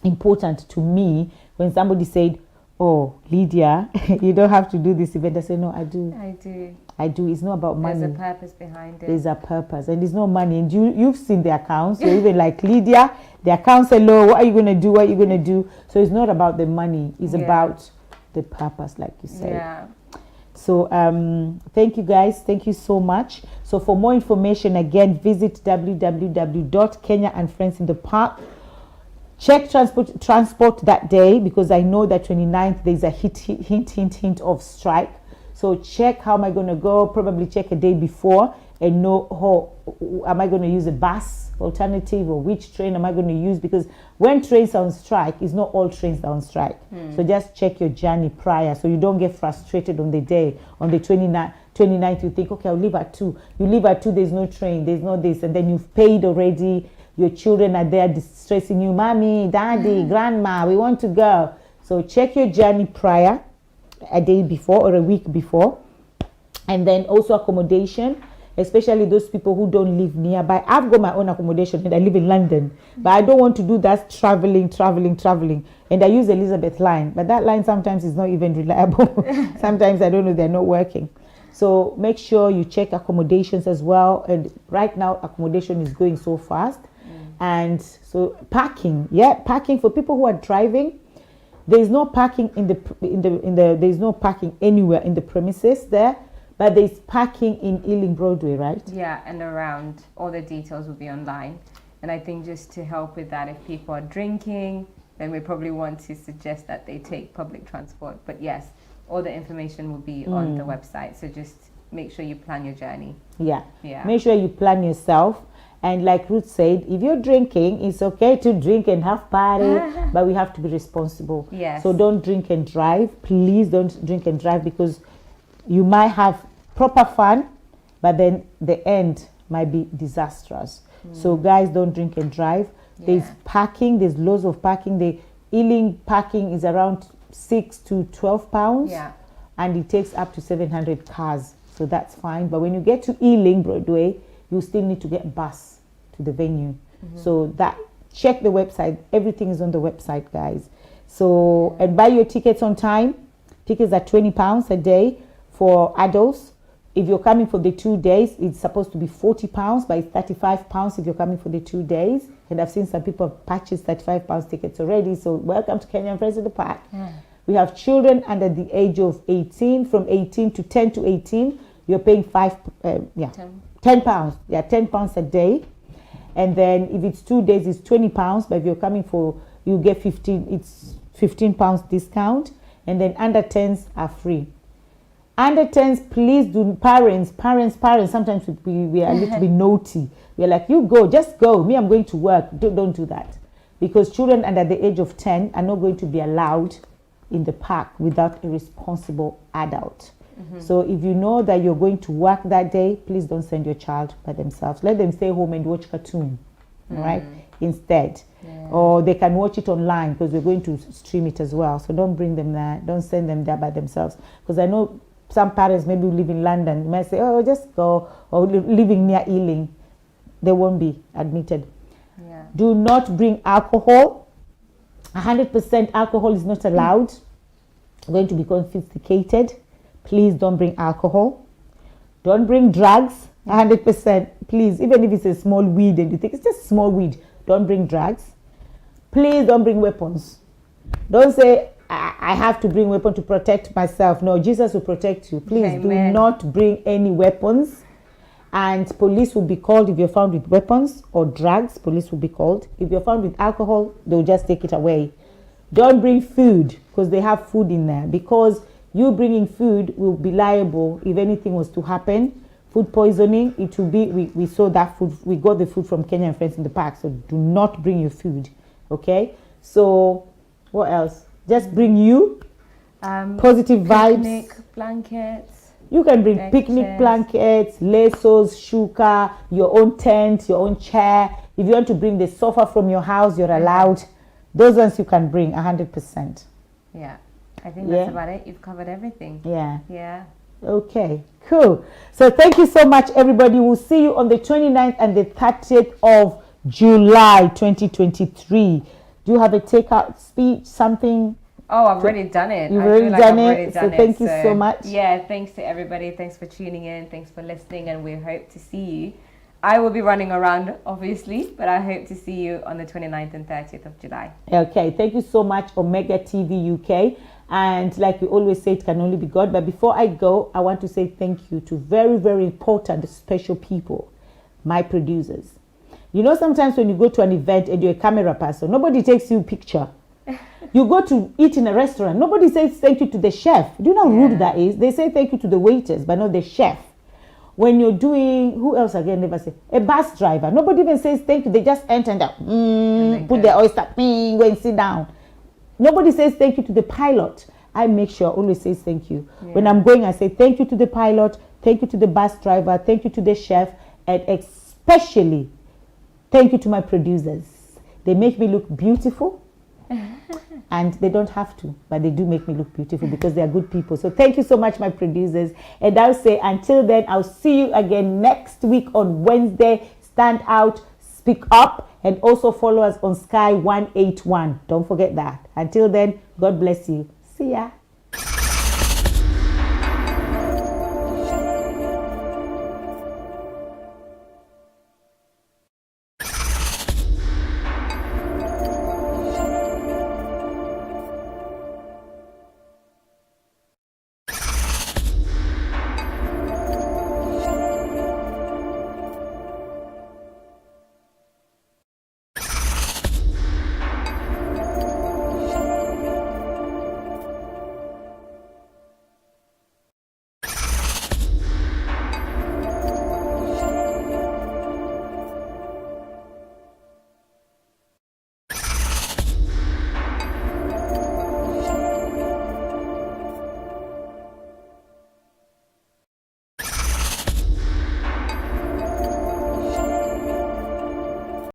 important to me. When somebody said, oh, Lydia, you don't have to do this event, I say, no, I do. It's not about money. There's a purpose behind it. There's a purpose, and there's no money. And you've seen the accounts. You're even like, Lydia, the accounts are low. What are you going to do? What are you going to do? So it's not about the money. It's about the purpose, like you said. So thank you guys. Thank you so much. So for more information, again, visit www.kenyaandfriendsinthepark. Check transport that day, because I know that 29th there's a hint of strike. So check, how am I going to go? Probably check a day before and know am I going to use a bus alternative, or which train am I going to use? Because when trains are on strike, it's not all trains are on strike. So just check your journey prior, so you don't get frustrated on the day, on the 29th, you think, okay, I'll leave at 2. You leave at 2, there's no train, there's no this, and then you've paid already. Your children are there distressing you, mommy, daddy, grandma, we want to go. So check your journey prior, a day before or a week before. And then also accommodation, especially those people who don't live nearby. I've got my own accommodation and I live in London, but I don't want to do that traveling. And I use Elizabeth line, but that line sometimes is not even reliable. Sometimes I don't know, they're not working. So make sure you check accommodations as well. And right now accommodation is going so fast. And so parking, parking for people who are driving. There is no parking there is no parking anywhere in the premises there, but there is parking in Ealing Broadway, right? Yeah, and around. All the details will be online. And I think just to help with that, if people are drinking, then we probably want to suggest that they take public transport. But yes, all the information will be on the website. So just make sure you plan your journey. Yeah. Make sure you plan yourself. And like Ruth said, if you're drinking, it's okay to drink and have party, but we have to be responsible. Yes. So don't drink and drive. Please don't drink and drive, because you might have proper fun, but then the end might be disastrous. So guys, don't drink and drive. There's parking. There's loads of parking. The Ealing parking is around £6 to £12. Yeah. And it takes up to 700 cars. So that's fine. But when you get to Ealing Broadway, you still need to get a bus to the venue. So that, check the website. Everything is on the website, guys. So, and buy your tickets on time. Tickets are £20 a day for adults. If you're coming for the 2 days, it's supposed to be £40, but it's £35 if you're coming for the 2 days. And I've seen some people have purchased £35 tickets already. So welcome to Kenyan Friends of the Park. We have children under the age of 18, from 18 to 10 to 18. You're paying £10. Yeah, £10 a day. And then if it's 2 days, it's £20. But if you're coming for, you get 15. It's £15 discount. And then under 10s are free. Under 10s, please do, parents. Sometimes we are a little bit naughty. We're like, you go, just go. Me, I'm going to work. Don't do that. Because children under the age of 10 are not going to be allowed in the park without a responsible adult. So if you know that you're going to work that day, please don't send your child by themselves. Let them stay home and watch cartoon, right? Instead. Or they can watch it online, because we're going to stream it as well. So don't bring them there. Don't send them there by themselves. Because I know some parents maybe live in London. You might say, oh, just go. Or living near Ealing. They won't be admitted. Do not bring alcohol. 100% alcohol is not allowed. Going to be confiscated. Please don't bring alcohol. Don't bring drugs. 100%. Please, even if it's a small weed and you think it's just small weed, don't bring drugs. Please don't bring weapons. Don't say, I have to bring weapon to protect myself. No, Jesus will protect you. Please do not bring any weapons. And police will be called if you're found with weapons or drugs. Police will be called. If you're found with alcohol, they'll just take it away. Don't bring food, because they have food in there. Because you bringing food will be liable if anything was to happen. Food poisoning, it will be, we saw that food, we got the food from Kenyan Friends in the Park. So do not bring your food, okay? So what else? Just bring you positive vibes. Picnic blankets. You can bring picnic blankets, lasos, shuka, your own tent, your own chair. If you want to bring the sofa from your house, you're allowed. Those ones you can bring 100%. Yeah. I think that's about it. You've covered everything. Yeah. Okay, cool. So thank you so much, everybody. We'll see you on the 29th and the 30th of July 2023. Do you have a takeout speech, something? Oh, I've already done it. You've already done it. So thank you so much. Yeah, thanks to everybody. Thanks for tuning in. Thanks for listening. And we hope to see you. I will be running around, obviously, but I hope to see you on the 29th and 30th of July. Okay, thank you so much, Omega TV UK. And like we always say, it can only be God. But before I go, I want to say thank you to very, very important, special people, my producers. You know, sometimes when you go to an event and you're a camera person, nobody takes you a picture. You go to eat in a restaurant, nobody says thank you to the chef. Do you know how rude that is? They say thank you to the waiters, but not the chef. When you're doing, who else again never say? A bus driver. Nobody even says thank you. They just enter and put their oyster, go and sit down. Nobody says thank you to the pilot. I make sure I always say thank you. When I'm going, I say thank you to the pilot, Thank you to the bus driver. Thank you to the chef. And especially, thank you to my producers. They make me look beautiful. And they don't have to, but they do make me look beautiful because they are good people. So thank you so much, my producers. And I'll say until then, I'll see you again next week on Wednesday. Stand out, speak up, and also follow us on Sky 181. Don't forget that. Until then, God bless you. See ya.